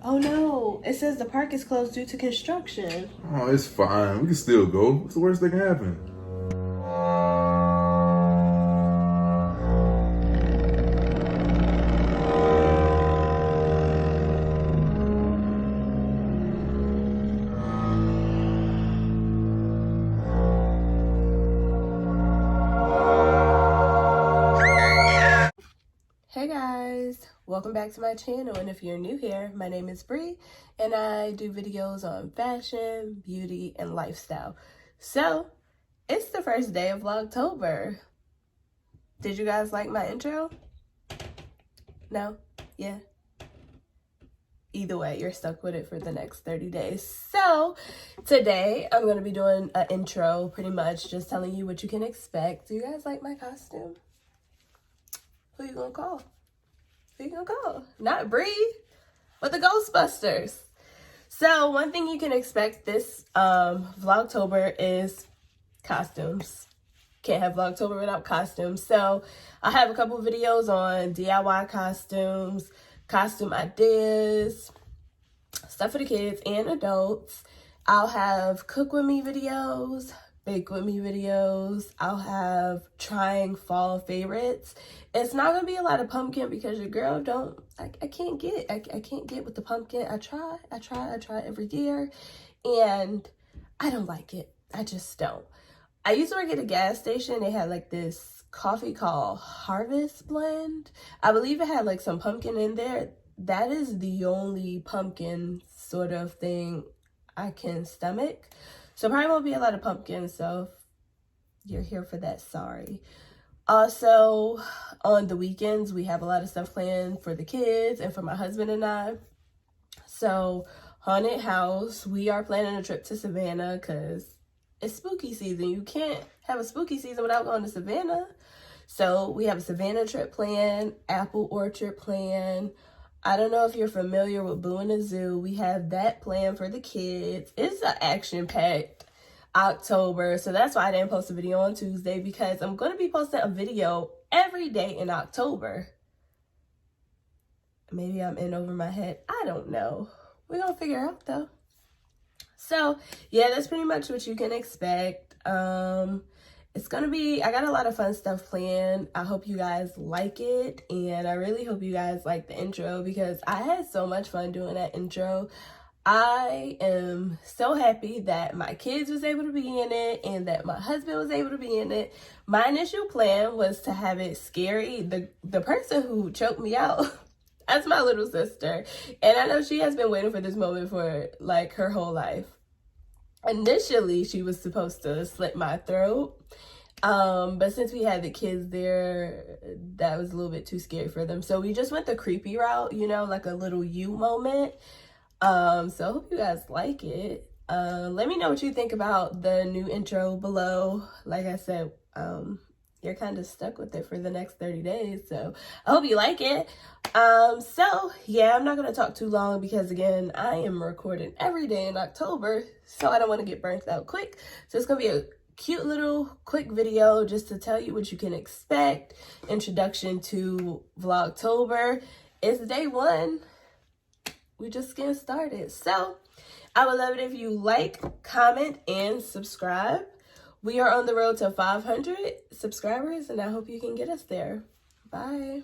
Oh no, it says the park is closed due to construction. Oh, it's fine. We can still go. What's the worst that can happen? Hey guys, welcome back to my channel, and if you're new here, my name is Bree and I do videos on fashion, beauty, and lifestyle. So, it's the first day of Vlogtober. Did you guys like my intro? No? Yeah? Either way, you're stuck with it for the next 30 days. So, today I'm going to be doing an intro, pretty much just telling you what you can expect. Do you guys like my costume? Who you gonna call? Who you gonna call? Not Bree, but the Ghostbusters. So one thing you can expect this Vlogtober is costumes. Can't have Vlogtober without costumes. So I have a couple videos on DIY costumes, costume ideas, stuff for the kids and adults. I'll have cook with me videos, bake with me videos. I'll have trying fall favorites. It's not gonna be a lot of pumpkin because your girl I can't get with the pumpkin. I try every year and I don't like it. I just don't. I used to work at a gas station. They had like this coffee called Harvest Blend. I believe it had like some pumpkin in there. That is the only pumpkin sort of thing I can stomach. So probably won't be a lot of pumpkin, so if you're here for that, sorry. Also, on the weekends, we have a lot of stuff planned for the kids and for my husband and I. So, haunted house, we are planning a trip to Savannah because it's spooky season. You can't have a spooky season without going to Savannah. So, we have a Savannah trip planned, apple orchard planned. I don't know if you're familiar with Boo in the Zoo. We have that planned for the kids. It's an action-packed October, so that's why I didn't post a video on Tuesday, because I'm going to be posting a video every day in October. Maybe I'm in over my head. I don't know. We're going to figure out, though. So, yeah, that's pretty much what you can expect. It's gonna be, I got a lot of fun stuff planned. I hope you guys like it, and I really hope you guys like the intro because I had so much fun doing that intro. I am so happy that my kids was able to be in it and that my husband was able to be in it. My initial plan was to have it scary. The person who choked me out, that's my little sister, and I know she has been waiting for this moment for like her whole life. Initially, she was supposed to slit my throat, but since we had the kids there, that was a little bit too scary for them. So we just went the creepy route, you know, like a little you moment. So I hope you guys like it. Let me know what you think about the new intro below. Like I said, you're kind of stuck with it for the next 30 days. So I hope you like it. So yeah, I'm not going to talk too long because again, I am recording every day in October, so I don't want to get burnt out quick. So it's going to be a cute little quick video just to tell you what you can expect. Introduction to Vlogtober. It's day one. We just getting started. So I would love it if you like, comment, and subscribe. We are on the road to 500 subscribers, and I hope you can get us there. Bye.